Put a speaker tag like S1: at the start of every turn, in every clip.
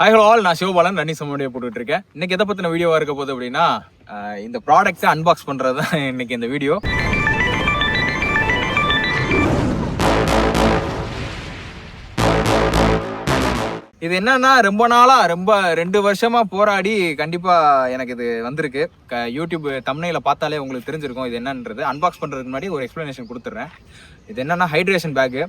S1: Hi hello all, நான் Sivabalan runny சம்மோடியை போட்டுட்டு இருக்கேன். இன்னைக்கு எதை பற்றின வீடியோவாக இருக்க போகுது அப்படின்னா, இந்த ப்ராடக்ட்ஸை அன்பாக்ஸ் பண்ணுறது தான் இன்னைக்கு இந்த வீடியோ. இது என்னன்னா, ரொம்ப நாளாக 2 வருஷமாக போராடி கண்டிப்பாக எனக்கு இது வந்திருக்கு. யூடியூப் தம்ப்நெயில பார்த்தாலே உங்களுக்கு தெரிஞ்சிருக்கும் இது என்னன்றது. அன்பாக்ஸ் பண்ணுறதுக்கு முன்னாடி ஒரு எக்ஸ்ப்ளனேஷன் கொடுத்துட்றேன். இது என்னன்னா ஹைட்ரேஷன் பேக்கு.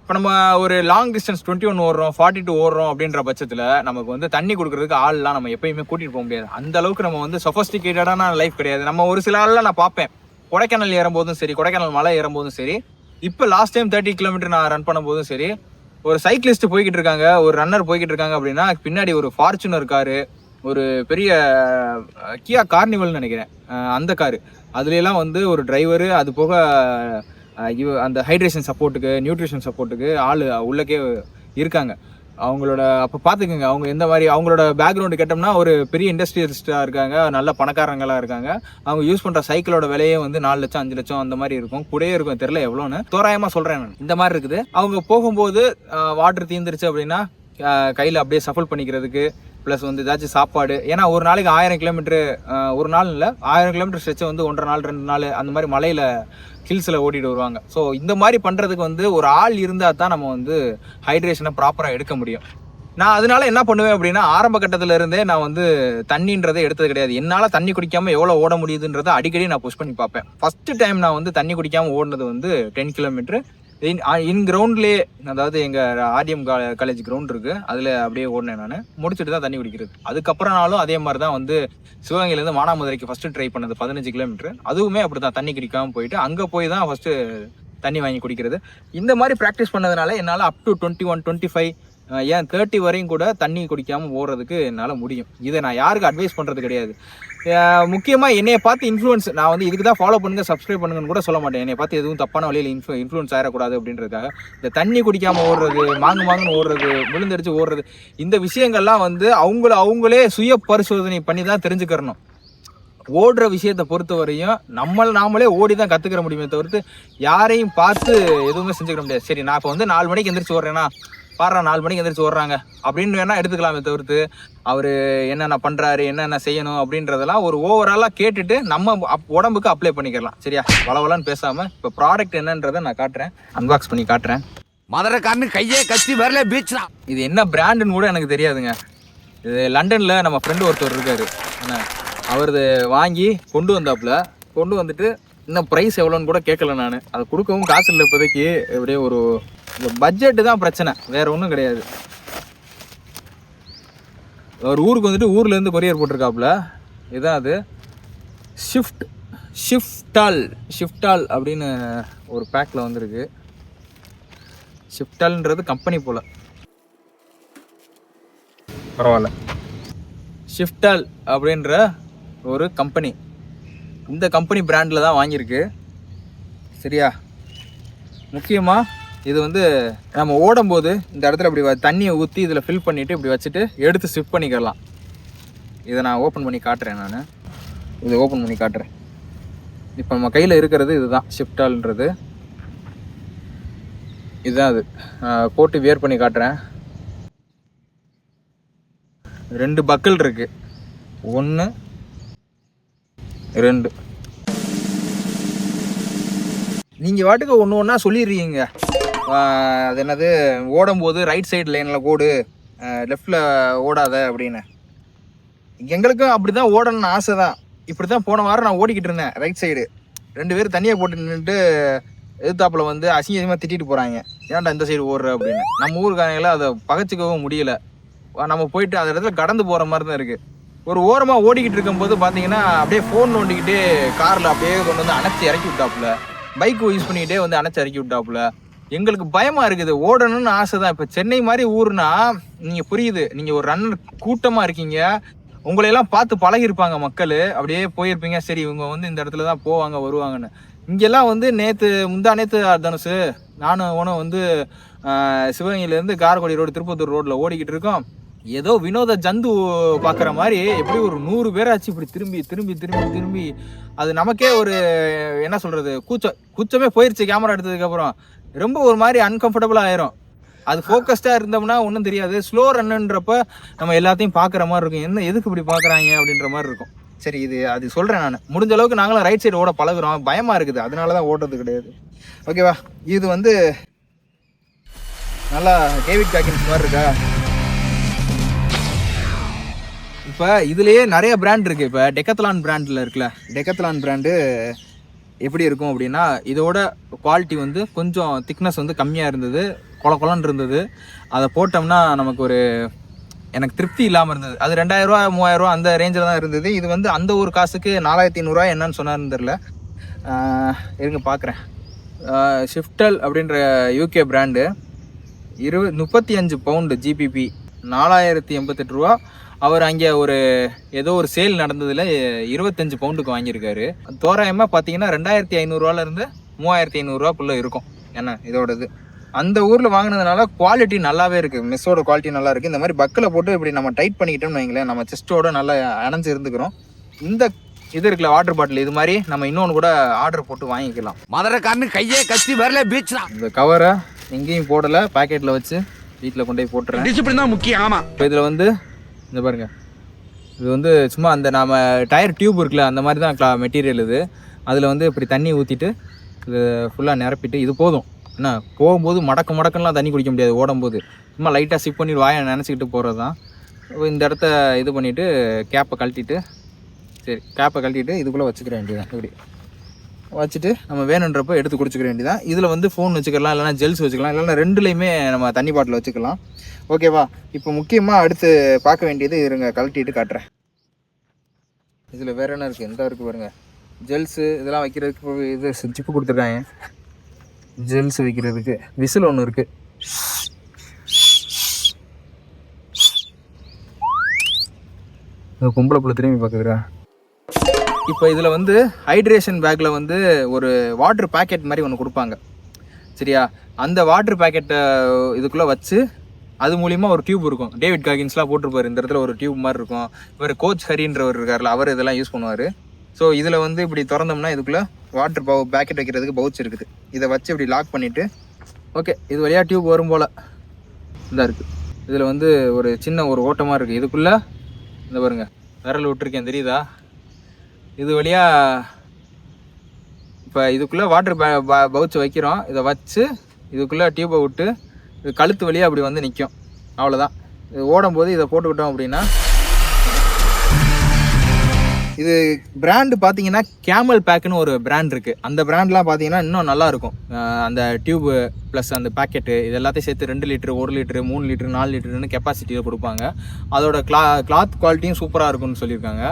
S1: இப்போ நம்ம ஒரு லாங் டிஸ்டன்ஸ் 21 ஓடுறோம், 42 ஓடுறோம் அப்படின்ற பட்சத்தில் நமக்கு வந்து தண்ணி கொடுக்குறதுக்கு ஆள்லாம் நம்ம எப்பயுமே கூட்டிகிட்டு போக முடியாது. அந்த அளவுக்கு நம்ம வந்து சொஃபஸ்டிகேட்டடான லைஃப் கிடையாது. நம்ம ஒரு சில ஆள்லாம் நான் பார்ப்பேன், கொடைக்கானல் ஏறும்போதும் சரி, கொடைக்கானல் மலை ஏறும்போதும் சரி, இப்போ லாஸ்ட் டைம் 30 கிலோமீட்டர் நான் ரன் பண்ணும்போதும் சரி, ஒரு சைக்கிளிஸ்ட் போய்கிட்டு இருக்காங்க, ஒரு ரன்னர் போய்கிட்டு இருக்காங்க அப்படின்னா பின்னாடி ஒரு ஃபார்ச்சுனர் காரு, ஒரு பெரிய கியா கார்னிவல்னு நினைக்கிறேன் அந்த காரு, அதுலாம் வந்து ஒரு டிரைவரு, அது போக அந்த ஹைட்ரேஷன் சப்போர்ட்டுக்கு, நியூட்ரிஷன் சப்போர்ட்டுக்கு ஆள் உள்ளக்கே இருக்காங்க. அவங்களோட அப்போ பார்த்துக்குங்க, அவங்க எந்த மாதிரி அவங்களோட பேக்ரவுண்டு கேட்டோம்னா ஒரு பெரிய இண்டஸ்ட்ரியலிஸ்டாக இருக்காங்க, நல்ல பணக்காரங்களாக இருக்காங்க. அவங்க யூஸ் பண்ணுற சைக்கிளோட விலையே வந்து 4 லட்சம் 5 லட்சம் அந்த மாதிரி இருக்கும், கூடயே இருக்கும், தெரில எவ்வளோன்னு, தோராயமாக சொல்கிறேன் நான். இந்த மாதிரி இருக்குது. அவங்க போகும்போது வாட்டர் தீர்ந்துருச்சு அப்படின்னா கையில் அப்படியே சஃபல் பண்ணிக்கிறதுக்கு, ப்ளஸ் வந்து ஏதாச்சும் சாப்பாடு. ஏன்னா ஒரு நாளைக்கு 1000 கிலோமீட்டரு, ஒரு நாள் இல்லை 1000 கிலோமீட்டர் ஸ்ட்ரெச்சை வந்து 1.5 நாள் 2 நாள் அந்த மாதிரி மலையில் ஹில்ஸில் ஓட்டிகிட்டு வருவாங்க. ஸோ இந்த மாதிரி பண்ணுறதுக்கு வந்து ஒரு ஆள் இருந்தால் தான் நம்ம வந்து ஹைட்ரேஷனை ப்ராப்பராக எடுக்க முடியும். நான் அதனால என்ன பண்ணுவேன் அப்படின்னா, ஆரம்ப கட்டத்தில் இருந்தே நான் வந்து தண்ணின்றதை எடுத்தது கிடையாது. என்னால் தண்ணி குடிக்காமல் எவ்வளோ ஓட முடியுதுன்றதை அடிக்கடி நான் புஷ் பண்ணி பார்ப்பேன். ஃபஸ்ட்டு டைம் நான் வந்து தண்ணி குடிக்காமல் ஓடினது வந்து 10 கிலோமீட்டர் இன் கிரவுண்ட்லேயே, அதாவது எங்கள் ஆர்டிஎம் காலேஜ் கிரவுண்ட் இருக்குது, அதில் அப்படியே ஓடினேன். நான் முடிச்சுட்டு தான் தண்ணி குடிக்கிறது. அதுக்கப்புறம்னாலும் அதே மாதிரி தான் வந்து சிவகங்கையிலேருந்து மானாமதுரைக்கு ஃபஸ்ட்டு ட்ரை பண்ணது 15 கிலோமீட்டர். அதுவுமே அப்படி தான் தண்ணி குடிக்காமல் போயிட்டு அங்கே போய் தான் ஃபஸ்ட்டு தண்ணி வாங்கி குடிக்கிறது. இந்த மாதிரி ப்ராக்டிஸ் பண்ணதுனால என்னால் அப் டு 21, 25 ஏன் 30 வரையும் கூட தண்ணி குடிக்காமல் ஓடுறதுக்கு என்னால் முடியும். இதை நான் யாருக்கு அட்வைஸ் பண்ணுறது கிடையாது. முக்கியமாக என்னையை பார்த்து இன்ஃப்ளூயன்ஸ், நான் வந்து இதுக்கு தான் ஃபாலோ பண்ணுங்க, சப்ஸ்கிரைப் பண்ணுங்கன்னு கூட சொல்ல மாட்டேன். என்னை பார்த்து எதுவும் தப்பான வழியில் இன்ஃப்ளூயன்ஸ் ஆகிடக்கூடாது அப்படின்றதுக்காக இந்த தண்ணி குடிக்காமல் ஓடுறது, மாங்குன்னு ஓடுறது, விழுந்தடிச்சு ஓடுறது, இந்த விஷயங்கள்லாம் வந்து அவங்களே சுய பரிசோதனை பண்ணி தான் தெரிஞ்சுக்கிறணும். ஓடுற விஷயத்தை பொறுத்த வரையும் நாமளே ஓடி தான் கற்றுக்கிற முடியுமே தவிர்த்து யாரையும் பார்த்து எதுவுமே செஞ்சுக்கிற முடியாது. சரி, நான் இப்போ வந்து 4 மணிக்கு எந்திரிச்சு ஓடுறேன்னா, பாரு 4 மணிக்கு எந்திரிச்சு ஓடுறாங்க அப்படின்னு வேணால் எடுத்துக்கலாமே தவிர்த்து அவர் என்னென்ன பண்ணுறாரு, என்னென்ன செய்யணும் அப்படின்றதெல்லாம் ஒரு ஓவராலாக கேட்டுட்டு நம்ம உடம்புக்கு அப்ளை பண்ணிக்கலாம். சரியா, வளவலன்னு பேசாமல் இப்போ ப்ராடக்ட் என்னன்றதை நான் காட்டுறேன், அன்பாக்ஸ் பண்ணி காட்டுறேன்.
S2: மதுரைக்காரனு கையே கத்தி வரல பீச் தான்.
S1: இது என்ன பிராண்டுன்னு கூட எனக்கு தெரியாதுங்க. இது லண்டனில் நம்ம ஃப்ரெண்டு ஒருத்தர் இருக்கார், என்ன அவரது வாங்கி கொண்டு வந்துட்டு இன்னும் ப்ரைஸ் எவ்வளோன்னு கூட கேட்கல. நான் அதை கொடுக்கவும் காசு இல்லை இப்போதைக்கு. எப்படியே ஒரு பட்ஜெட்டு தான் பிரச்சனை, வேறு ஒன்றும் கிடையாது. ஒரு ஊருக்கு வந்துட்டு ஊர்லேருந்து கொரியர் போட்டிருக்காப்புல. இதுதான் அது ஷிஃப்டால் அப்படின்னு ஒரு பேக்கில் வந்திருக்கு. ஷிஃப்டால்ன்றது கம்பெனி போல், பரவாயில்ல. ஷிஃப்டால் அப்படின்ற ஒரு கம்பெனி, இந்த கம்பெனி பிராண்டில் தான் வாங்கியிருக்கு. சரியா, முக்கியமாக இது வந்து நம்ம ஓடும்போது இந்த இடத்துல இப்படி தண்ணியை ஊற்றி இதில் ஃபில் பண்ணிவிட்டு இப்படி வச்சுட்டு எடுத்து ஷிஃப்ட் பண்ணிக்கலாம். இதை நான் ஓப்பன் பண்ணி காட்டுறேன். இதை ஓப்பன் பண்ணி காட்டுறேன். இப்போ நம்ம கையில் இருக்கிறது இதுதான் ஷிஃப்டால்ன்றது. இதுதான் அது. போட்டு வியர் பண்ணி காட்டுறேன். 2 பக்கல் இருக்குது, 1 2. நீங்கள் வாட்டுக்கு ஒன்று ஒன்றா சொல்லிடுறீங்க. அது என்னது, ஓடும்போது ரைட் சைடு லைனில் ஓடு, லெஃப்டில் ஓடாத அப்படின்னு. எங்களுக்கும் அப்படி தான் ஓடணும்னு ஆசை தான். இப்படி தான் போன வாரம் நான் ஓடிக்கிட்டு இருந்தேன் ரைட் சைடு. 2 பேர் தண்ணியை போட்டு நின்றுட்டு எதிர்த்தாப்பில் வந்து அசிங்கமாக திட்டிட்டு போகிறாங்க, ஏன்டா இந்த சைடு ஓடுற அப்படின்னு. நம்ம ஊருக்காரங்கள அதை பகச்சிக்கவும் முடியல. நம்ம போயிட்டு அந்த இடத்துல கடந்து போகிற மாதிரி தான் இருக்குது. ஒரு ஓரமாக ஓடிக்கிட்டு இருக்கும்போது பார்த்தீங்கன்னா அப்படியே ஃபோன் நோண்டிக்கிட்டே காரில் அப்படியே கொண்டு வந்து அணைச்சி இறக்கி விட்டாப்புல, பைக்கு யூஸ் பண்ணிக்கிட்டே வந்து அணைச்சி இறக்கி விட்டாப்புல. எங்களுக்கு பயமாக இருக்குது, ஓடணும்னு ஆசை தான். இப்போ சென்னை மாதிரி ஊர்னா நீங்கள் புரியுது, நீங்கள் ஒரு ரன்னர் கூட்டமாக இருக்கீங்க, உங்களையெல்லாம் பார்த்து பழகிருப்பாங்க மக்கள், அப்படியே போயிருப்பீங்க. சரி, இவங்க வந்து இந்த இடத்துல தான் போவாங்க வருவாங்கன்னு. இங்கெல்லாம் வந்து முந்தா நேற்று தனுசு நானும் வந்து சிவகங்கையிலேருந்து காரைக்குடி ரோடு திருப்பத்தூர் ரோட்டில் ஓடிக்கிட்டு இருக்கோம். ஏதோ வினோத ஜந்து பார்க்குற மாதிரி எப்படி ஒரு 100 பேராச்சு இப்படி திரும்பி அது நமக்கே ஒரு என்ன சொல்கிறது, கூச்சமே போயிடுச்சு. கேமரா எடுத்ததுக்கப்புறம் ரொம்ப ஒரு மாதிரி அன்கம்ஃபர்டபுளாக ஆயிரும். அது ஃபோக்கஸ்டாக இருந்தோம்னா ஒன்றும் தெரியாது. ஸ்லோ ரன்னுன்றப்ப நம்ம எல்லாத்தையும் பார்க்குற மாதிரி இருக்கும். என்ன எதுக்கு இப்படி பார்க்குறாங்க அப்படின்ற மாதிரி இருக்கும். சரி, இது அது சொல்கிறேன் நான். முடிஞ்ச அளவுக்கு நாங்களும் ரைட் சைடு ஓட பழகுறோம். பயமாக இருக்குது, அதனால தான் ஓடுறது கிடையாது. ஓகேவா? இது வந்து நல்லா டேவிட் காக்கின்ஸ் மாதிரி இருக்கா. இப்போ இதுலேயே நிறைய பிராண்ட் இருக்குது. இப்போ டெக்கத்லான் பிராண்டில் இருக்குல்ல, டெக்கத்லான் பிராண்டு எப்படி இருக்கும் அப்படின்னா, இதோட குவாலிட்டி வந்து கொஞ்சம் திக்னஸ் வந்து கம்மியாக இருந்தது, கொலன்னு இருந்தது. அதை போட்டோம்னா நமக்கு எனக்கு திருப்தி இல்லாமல் இருந்தது. அது 2000 3000 அந்த ரேஞ்சில் தான் இருந்தது. இது வந்து அந்த ஒரு காசுக்கு 4500 என்னன்னு சொன்னார்னு தெரில. இருங்க பார்க்குறேன். ஷிஃப்டல் அப்படின்ற யூகே பிராண்டு 35 பவுண்டு ஜிபிபி 4088 ரூபா. அவர் அங்கே ஏதோ ஒரு சேல் நடந்ததில் 25 பவுண்டுக்கு வாங்கியிருக்காரு. தோராயமாக பார்த்தீங்கன்னா 2500 3500 இருக்கும் என்ன இதோடது. அந்த ஊரில் வாங்கினதுனால குவாலிட்டி நல்லாவே இருக்குது. மெஸ்ஸோட குவாலிட்டி நல்லா இருக்குது. இந்த மாதிரி பக்கில் போட்டு இப்படி நம்ம டைட் பண்ணிக்கிட்டோம்னு வைங்களேன், நம்ம செஸ்ட்டோட நல்லா அணைஞ்சு இருந்துக்கிறோம். இந்த இது இருக்குல்ல வாட்டர் பாட்டில், இது மாதிரி நம்ம இன்னொன்று கூட ஆர்டர் போட்டு வாங்கிக்கலாம்.
S2: மதுரைக்காரனு கையே கத்தி வரல பீச் தான்.
S1: இந்த கவரை எங்கேயும் போடலை, பேக்கெட்டில் வச்சு வீட்டில் கொண்டு போய் போட்டுறேன்.
S2: டிசிப்ளின் தான் முக்கியம். ஆமாம்.
S1: இப்போ இதில் வந்து இந்த பாருங்கள், இது வந்து சும்மா அந்த நம்ம டயர் டியூப் இருக்குல்ல அந்த மாதிரி தான் மெட்டீரியல் இது. அதில் வந்து இப்படி தண்ணி ஊற்றிட்டு இது ஃபுல்லாக நிரப்பிட்டு, இது போதும் என்ன. போகும்போது மடக்கெல்லாம் தண்ணி குடிக்க முடியாது, ஓடும்போது சும்மா லைட்டாக சிப் பண்ணி வாயை நினச்சிக்கிட்டு போகிறது தான். இந்த இடத்த இது பண்ணிவிட்டு கேப்பை கழட்டிட்டு, சரி கேப்பை கழட்டிட்டு இதுக்குள்ளே வச்சுக்கிற வேண்டியதான். இப்படி வச்சுட்டு நம்ம வேணுன்றப்போ எடுத்து குடிச்சிக்கிற வேண்டியதான். இதில் வந்து ஃபோன் வச்சுக்கலாம், இல்லைனா ஜெல்ஸ் வச்சுக்கலாம், இல்லைனா ரெண்டுலேயுமே நம்ம தண்ணி பாட்டில் வச்சுக்கலாம். ஓகேவா? இப்போ முக்கியமாக அடுத்து பார்க்க வேண்டியது இருங்க, கழட்டிட்டு காட்டுறேன். இதில் வேறு என்ன இருக்குது, எந்த இருக்குது பாருங்கள். ஜெல்ஸு இதெல்லாம் வைக்கிறதுக்கு இது ஜிப்பு கொடுத்துருக்காங்க. ஜெல்ஸ் வைக்கிறதுக்கு விசில் ஒன்று இருக்குது. கும்பலை புள்ள திரும்பி பார்க்குறா. இப்போ இதில் வந்து ஹைட்ரேஷன் பேக்கில் வந்து ஒரு வாட்டர் பேக்கெட் மாதிரி ஒன்று கொடுப்பாங்க, சரியா? அந்த வாட்டர் பேக்கெட்டை இதுக்குள்ளே வச்சு அது மூலிமா ஒரு டியூப் இருக்கும். டேவிட் காகின்ஸ்லாம் போட்டிருப்பார், இந்த இடத்துல ஒரு டியூப் மாதிரி இருக்கும். இவர் கோச் ஹரின்றவர் இருக்கார்ல, அவர் இதெல்லாம் யூஸ் பண்ணுவார். ஸோ இதில் வந்து இப்படி திறந்தோம்னா இதுக்குள்ளே வாட்டர் பேக்கெட் வைக்கிறதுக்கு பவுச் இருக்குது. இதை வச்சு இப்படி லாக் பண்ணிவிட்டு, ஓகே இது வழியாக டியூப் வரும் போல் இதாக இருக்குது. இதில் வந்து ஒரு சின்ன ஓட்டமாக இருக்குது. இதுக்குள்ளே இந்த பாருங்கள், விரல் விட்டுருக்கேன் தெரியுதா? இது வழியாக இப்போ இதுக்குள்ளே வாட்டர் பவுச் வைக்கிறோம். இதை வச்சு இதுக்குள்ளே டியூப்பை விட்டு இது கழுத்து வழியாக அப்படி வந்து நிற்கும். அவ்வளோதான். இது ஓடும்போது இதை போட்டுக்கிட்டோம் அப்படின்னா, இது பிராண்டு பார்த்தீங்கன்னா கேமல் பேக்குன்னு ஒரு பிராண்ட் இருக்குது. அந்த பிராண்ட்லாம் பார்த்தீங்கன்னா இன்னும் நல்லாயிருக்கும். அந்த டியூபு ப்ளஸ் அந்த பேக்கெட்டு இது எல்லாத்தையும் சேர்த்து 2 லிட்டரு 1 லிட்டரு 3 லிட்டரு 4 லிட்டருன்னு கெப்பாசிட்டியில் கொடுப்பாங்க. அதோட கிளாத் குவாலிட்டியும் சூப்பராக இருக்கும்னு சொல்லியிருக்காங்க.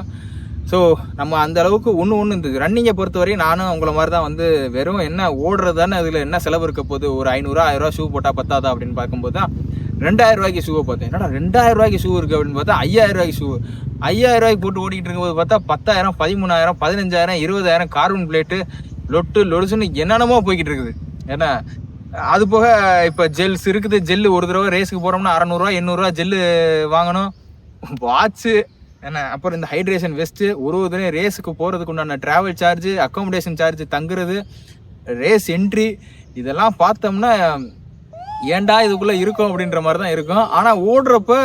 S1: ஸோ நம்ம அந்த அளவுக்கு ஒன்று இந்த ரன்னிங்கை பொறுத்தவரையும் நானும் உங்களை மாதிரி தான் வந்து வெறும் என்ன ஓடுறது தானே, அதில் என்ன செலவு இருக்க போது, ஒரு 500 1000 ஷூ போட்டால் பத்தாதா அப்படின்னு பார்க்கும்போது தான் 2000 ரூபாய்க்கு ஷூவை பார்த்தேன். என்னடா 2000 ரூபாய்க்கு ஷூ இருக்குது அப்படின்னு பார்த்தா 5000 ரூபாய்க்கு ஷூ. 5000 ரூபாய்க்கு போட்டு ஓடிக்கிட்டு இருக்கும்போது பார்த்தா 10000 13000 15000 20000 கார்பன் பிளேட்டு லொடுசுன்னு என்னென்னமோ போய்கிட்டு இருக்குது. ஏன்னா அது போக இப்போ ஜெல்ஸ் இருக்குது. ஜெல்லு ஒரு தடவை ரேஸுக்கு போகிறோம்னா 600 800 ஜெல்லு வாங்கணும். வாட்ச்சு என்ன, அப்புறம் இந்த ஹைட்ரேஷன் வெஸ்ட்டு, ஒரு தடவை ரேஸுக்கு போகிறதுக்கு உண்டான ட்ராவல் சார்ஜு, அக்காமடேஷன் சார்ஜ், தங்குறது, ரேஸ் என்ட்ரி, இதெல்லாம் பார்த்தோம்னா ஏன்டா இதுக்குள்ளே இருக்கும் அப்படின்ற மாதிரி தான் இருக்கும். ஆனால் ஓடுறப்ப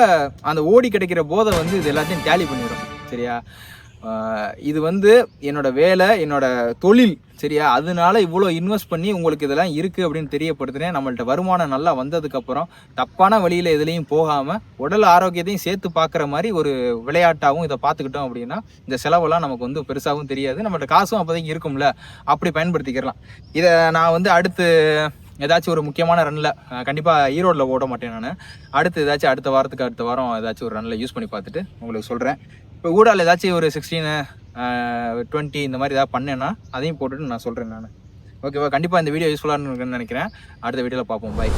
S1: அந்த ஓடி கிடைக்கிற போதை வந்து இது எல்லாத்தையும் டேலி பண்ணிடும், சரியா? இது வந்து என்னோட வேலை, என்னோட தொழில், சரியா? அதனால இவ்வளோ இன்வெஸ்ட் பண்ணி உங்களுக்கு இதெல்லாம் இருக்குது அப்படின்னு தெரியப்படுத்துகிறேன். நம்மள்ட்ட வருமானம் நல்லா வந்ததுக்கப்புறம் தப்பான வழியில் எதுலேயும் போகாமல் உடல் ஆரோக்கியத்தையும் சேர்த்து பார்க்குற மாதிரி ஒரு விளையாட்டாகவும் இதை பார்த்துக்கிட்டோம் அப்படின்னா இந்த செலவெல்லாம் நமக்கு வந்து பெருசாகவும் தெரியாது. நம்மள்ட்ட காசும் அப்போதைக்கு இருக்கும்ல, அப்படி பயன்படுத்திக்கிறலாம். இதை நான் வந்து அடுத்து ஏதாச்சும் ஒரு முக்கியமான ரன்னில் கண்டிப்பாக ஈரோடில் ஓட மாட்டேன் நான். அடுத்து ஏதாச்சும் அடுத்த வாரம் ஏதாச்சும் ஒரு ரன்னில் யூஸ் பண்ணி பார்த்துட்டு உங்களுக்கு சொல்கிறேன். இப்போ ஊடால ஏதாச்சும் ஒரு 16 20 இந்த மாதிரி ஏதாவது பண்ணேன்னா அதையும் போட்டுட்டு நான் சொல்கிறேன் நான். ஓகேவா? கண்டிப்பாக இந்த வீடியோ யூஸ்ஃபுல்லாக இருக்குன்னு நினைக்கிறேன். அடுத்த வீடியோவில் பார்ப்போம். பை.